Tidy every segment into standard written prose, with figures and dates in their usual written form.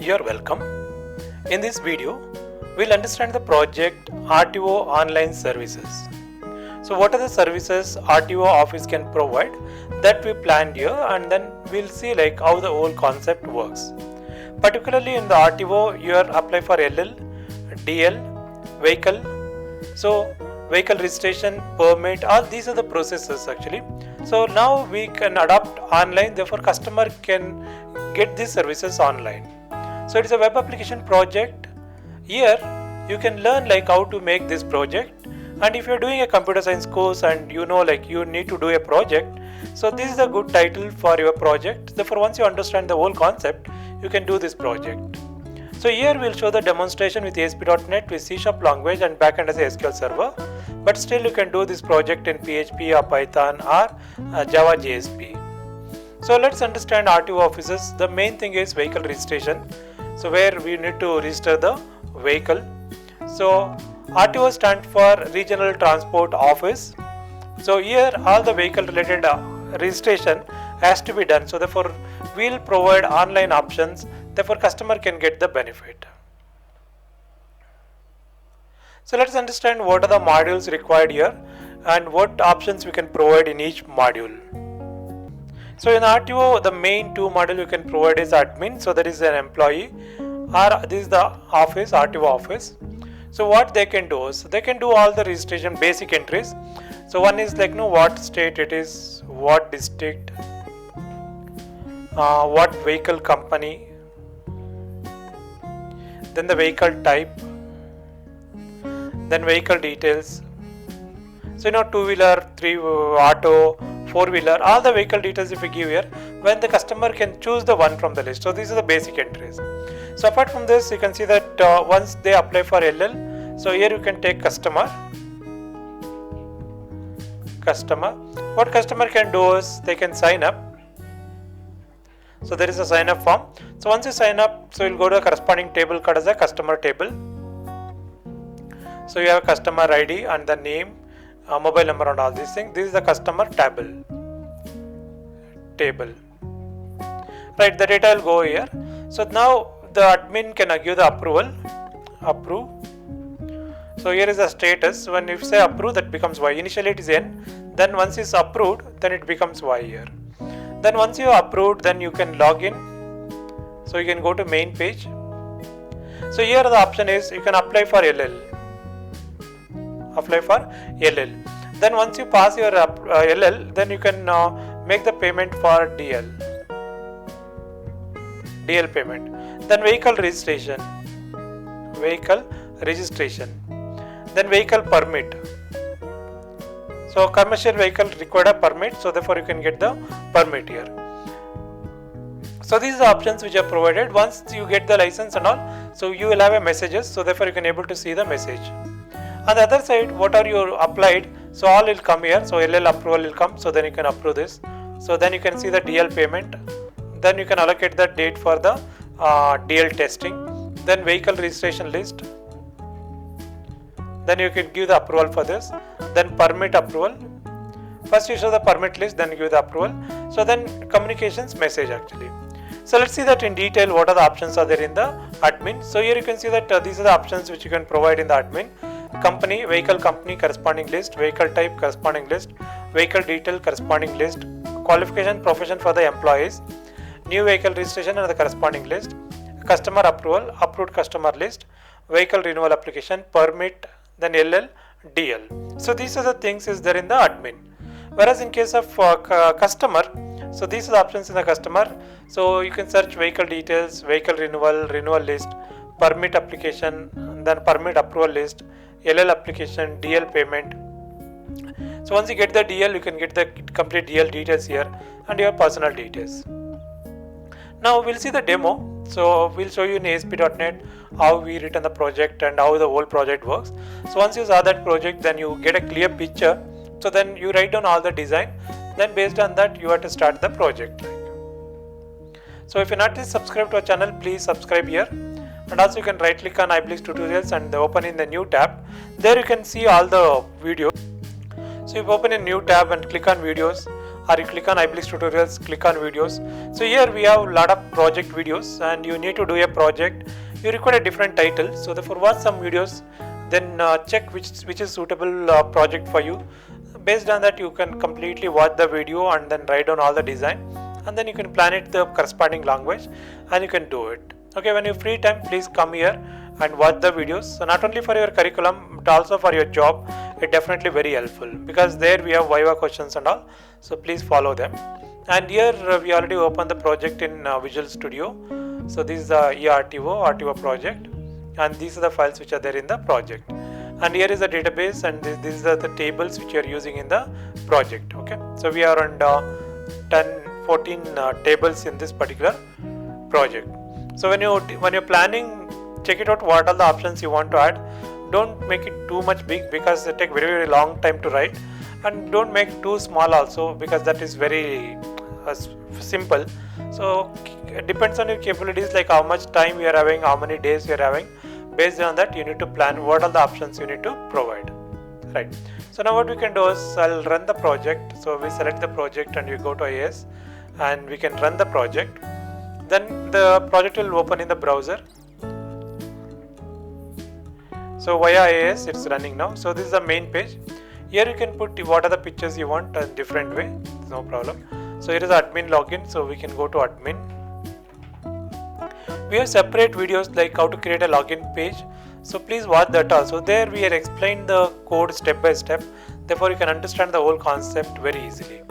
You're welcome. In this video, we'll understand the project RTO Online Services. So what are the services RTO office can provide that we planned here, and then we'll see like how the whole concept works. Particularly in the RTO, you are apply for LL, DL, vehicle. So vehicle registration, permit, all these are the processes actually. So now we can adopt online, therefore customer can get these services online. So it is a web application project. Here you can learn like how to make this project, and if you're doing a computer science course and you know like you need to do a project, so this is a good title for your project. Therefore once you understand the whole concept, you can do this project. So here we'll show the demonstration with ASP.NET with C# language and backend as a SQL server, but still you can do this project in PHP or Python or Java JSP. So let's understand RTO offices. The main thing is vehicle registration. So where we need to register the vehicle. So RTO stands for Regional Transport Office. So here all the vehicle related registration has to be done. So therefore we'll provide online options. Therefore customer can get the benefit. So let's understand what are the modules required here and what options we can provide in each module. So in RTO, the main two module you can provide is admin. So that is an employee, or this is the office, RTO office. So what they can do is they can do all the registration basic entries. So one is like what state it is, what district, what vehicle company, then the vehicle type, then vehicle details. So two-wheeler, auto, four-wheeler, all the vehicle details if we give here, when the customer can choose the one from the list. So these are the basic entries. So apart from this, you can see that once they apply for LL, so here you can take customer. What customer can do is they can sign up. So there is a sign up form. So once you sign up, so you'll go to a corresponding table called as a customer table. So you have a customer ID and the name, mobile number and all these things. This is the customer table. Right, the data will go here. So now the admin can give the approval. Approve. So here is the status. When you say approve, that becomes Y. Initially it is N. Then once it's approved, then it becomes Y here. Then once you are approved, then you can log in. So you can go to main page. So here the option is you can apply for LL. Then once you pass your LL, then you can make the payment for DL payment. Then vehicle registration, then vehicle permit. So commercial vehicle required a permit, so therefore you can get the permit here. So these are the options which are provided. Once you get the license and all, so you will have a messages, so therefore you can able to see the message. On the other side, what are you applied? So all will come here. So LL approval will come. So then you can approve this. So then you can see the DL payment. Then you can allocate the date for the DL testing. Then vehicle registration list. Then you can give the approval for this. Then permit approval. First you show the permit list, then you give the approval. So then communications message actually. So let's see that in detail what are the options are there in the admin. So here you can see that these are the options which you can provide in the admin. Company, vehicle company corresponding list, vehicle type corresponding list, vehicle detail corresponding list, qualification profession for the employees, new vehicle registration and the corresponding list, customer approval, approved customer list, vehicle renewal application, permit, then LL, DL. So these are the things is there in the admin. Whereas in case of customer, so these are the options in the customer. So you can search vehicle details, vehicle renewal list, permit application, then permit approval list, LL application, DL payment. So once you get the DL, you can get the complete DL details here and your personal details. Now we'll see the demo. So we'll show you in ASP.NET how we written the project and how the whole project works. So once you saw that project, then you get a clear picture. So then you write down all the design. Then based on that, you have to start the project. So if you're not yet subscribed to our channel, please subscribe here. And also you can right click on iBlix tutorials and open in the new tab. There you can see all the videos. So if you open a new tab and click on videos, or you click on iBlix tutorials, click on videos. So here we have a lot of project videos, and you need to do a project, you require a different title. So therefore watch some videos, then check which is suitable project for you. Based on that, you can completely watch the video and then write down all the design, and then you can plan it the corresponding language and you can do it. Okay, when you free time, please come here and watch the videos. So not only for your curriculum but also for your job, it definitely very helpful, because there we have Viva questions and all. So please follow them. And here we already opened the project in Visual Studio. So this is the RTO project, and these are the files which are there in the project. And here is the database, and these are the tables which you are using in the project. Okay, so we are on 14 tables in this particular project. So when you're planning, check it out what are the options you want to add. Don't make it too much big, because it take very long time to write, and don't make too small also, because that is very simple. So it depends on your capabilities, like how much time you are having, how many days you are having. Based on that, you need to plan what are the options you need to provide, right? So now what we can do is, I'll run the project. So we select the project and we go to IIS, and we can run the project. Then the project will open in the browser. So via IIS it's running now. So this is the main page. Here you can put what are the pictures you want in different way, no problem. So here is admin login, so we can go to admin. We have separate videos like how to create a login page, so please watch that also. There we have explained the code step by step, therefore you can understand the whole concept very easily.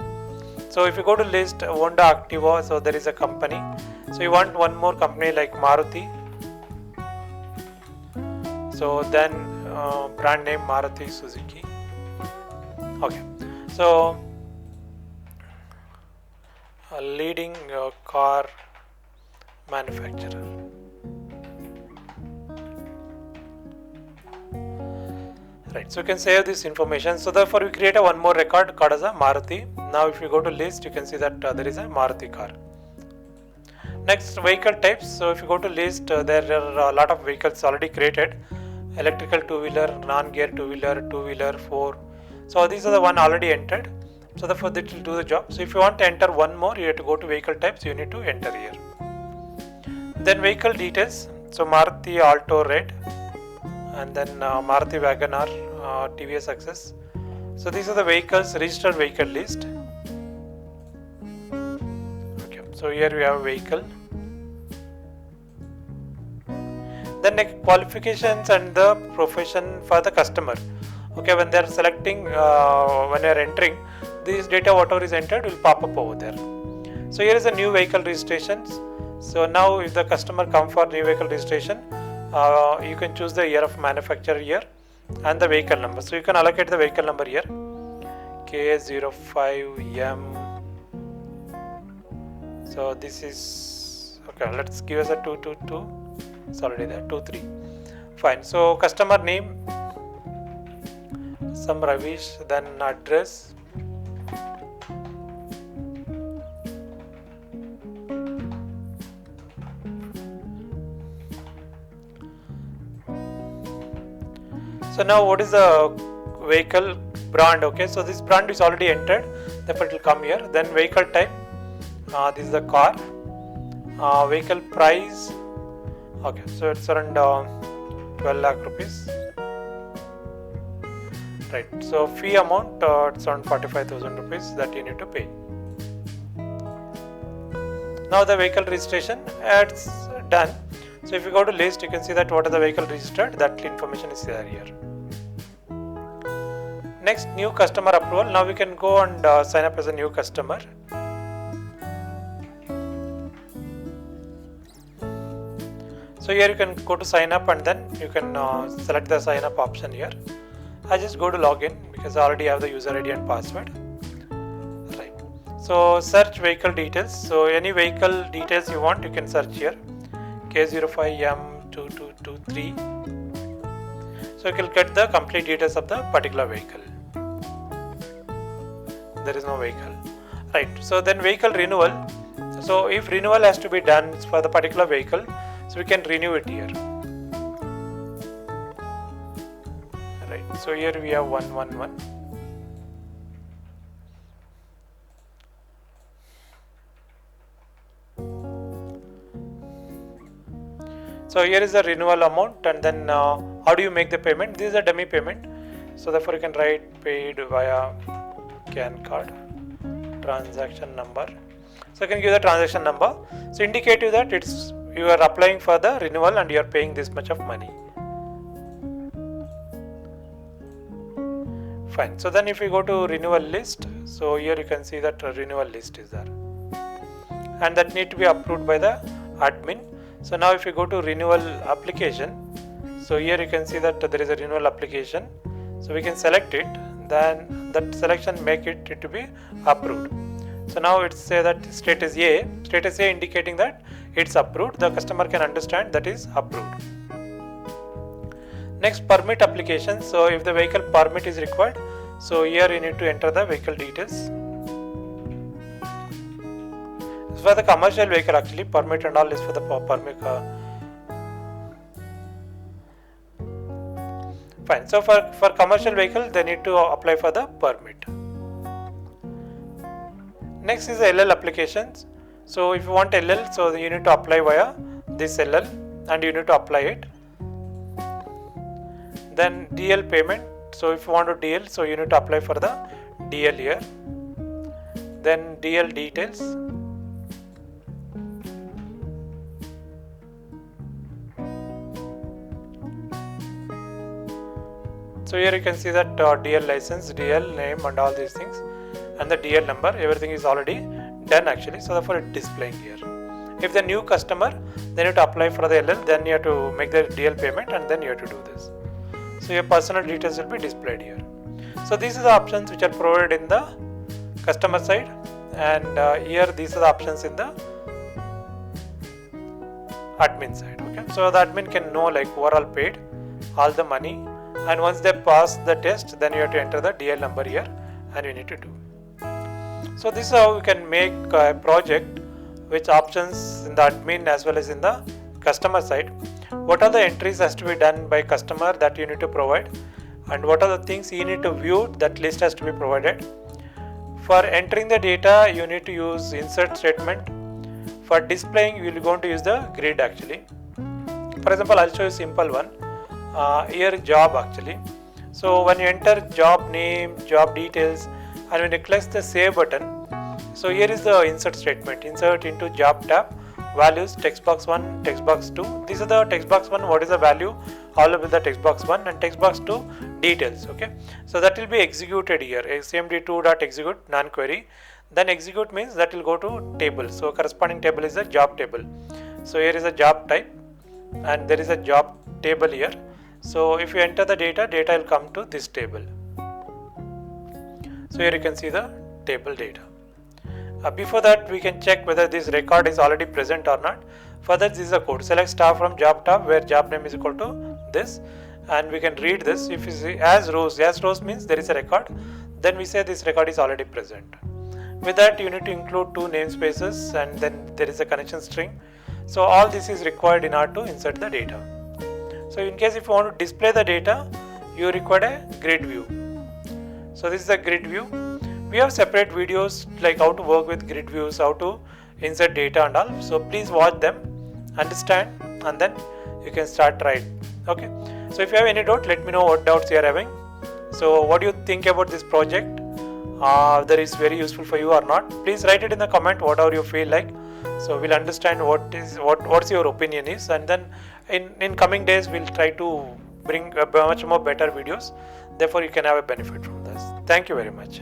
So if you go to list Honda Activa, so there is a company, so you want one more company like Maruti. So then brand name Maruti Suzuki. Okay, so a leading car manufacturer. Right, so you can save this information. So therefore we create a one more record called as a Maruti. Now if you go to list, you can see that there is a Maruti car. Next, vehicle types. So if you go to list, there are a lot of vehicles already created: electrical two-wheeler, non-gear two-wheeler, two-wheeler, four. So these are the one already entered. So therefore that will do the job. So if you want to enter one more, you have to go to vehicle types, you need to enter here. Then vehicle details. So Maruti Alto Red, and then Maruti Wagon-R, TVS Access. So these are the vehicles, registered vehicle list. Okay, so here we have a vehicle. Then next, qualifications and the profession for the customer. Okay, when they are selecting, when they are entering, this data whatever is entered will pop up over there. So here is a new vehicle registrations. So now if the customer come for new vehicle registration, you can choose the year of manufacture here and the vehicle number. So you can allocate the vehicle number here, K05M. So this is okay. Let's give us a 222. It's already there, 23. Fine. So customer name, some Ravish, then address. So now what is the vehicle brand? Okay, so this brand is already entered, therefore it will come here. Then vehicle type, this is the car. Vehicle price, okay, so it's around 12 lakh rupees. Right, so fee amount, it's around 45,000 rupees that you need to pay. Now the vehicle registration, it's done. So if you go to list, you can see that what are the vehicle registered, that information is there here. Next, new customer approval. Now we can go and sign up as a new customer. So here you can go to sign up, and then you can select the sign up option here. I just go to login because I already have the user ID and password. Right. So search vehicle details. So any vehicle details you want, you can search here. K05M2223. So you can get the complete details of the particular vehicle. There is no vehicle. Right. So then vehicle renewal. So if renewal has to be done for the particular vehicle, so we can renew it here. Right. So here we have 111. So here is the renewal amount, and then how do you make the payment? This is a dummy payment, so therefore you can write paid via CAN card, transaction number. So you can give the transaction number, so indicative that it's you are applying for the renewal and you are paying this much of money. Fine. So then if we go to renewal list, so here you can see that renewal list is there, and that need to be approved by the admin. So now if you go to renewal application, so here you can see that there is a renewal application, so we can select it, then that selection make it to be approved. So now it's say that status A indicating that it's approved. The customer can understand that is approved. Next, permit application. So if the vehicle permit is required, so here you need to enter the vehicle details. For the commercial vehicle, actually permit and all is for the permit. Fine. So for commercial vehicle, they need to apply for the permit. Next is the LL applications. So if you want LL, so you need to apply via this LL and you need to apply it. Then DL payment. So if you want to DL, so you need to apply for the DL here. Then DL details. So here you can see that DL license, DL name and all these things, and the DL number, everything is already done actually, so therefore it is displaying here. If the new customer, then you have to apply for the LL, then you have to make the DL payment and then you have to do this. So your personal details will be displayed here. So these are the options which are provided in the customer side, and here these are the options in the admin side. Okay, so the admin can know like overall paid, all the money, and once they pass the test, then you have to enter the DL number here and you need to do. So this is how you can make a project which options in the admin as well as in the customer side. What are the entries has to be done by customer that you need to provide, and what are the things you need to view, that list has to be provided. For entering the data, you need to use insert statement. For displaying, you will going to use the grid actually. For example, I'll show you a simple one. Here job actually. So when you enter job name, job details, and when you click the save button, so here is the insert statement. Insert into job tab, values, text box 1, text box 2. These are the text box 1, what is the value, all of the text box 1, and text box 2 details. Okay, so that will be executed here. cmd2.execute non-query. Then execute means that will go to table. So corresponding table is a job table. So here is a job type and there is a job table here. So if you enter the data will come to this table. So here you can see the table data. Before that, we can check whether this record is already present or not. For that, this is a code. Select star from job tab where job name is equal to this, and we can read this. If you see as rows means there is a record, then we say this record is already present. With that, you need to include 2 namespaces and then there is a connection string. So all this is required in order to insert the data. So in case if you want to display the data, you require a grid view. So this is the grid view. We have separate videos like how to work with grid views, how to insert data and all. So please watch them, understand, and then you can start writing. Okay. So if you have any doubt, let me know what doubts you are having. So what do you think about this project? That is very useful for you or not? Please write it in the comment whatever you feel like. So we'll understand what's your opinion is, and then in coming days we'll try to bring much more better videos. Therefore you can have a benefit from this. Thank you very much.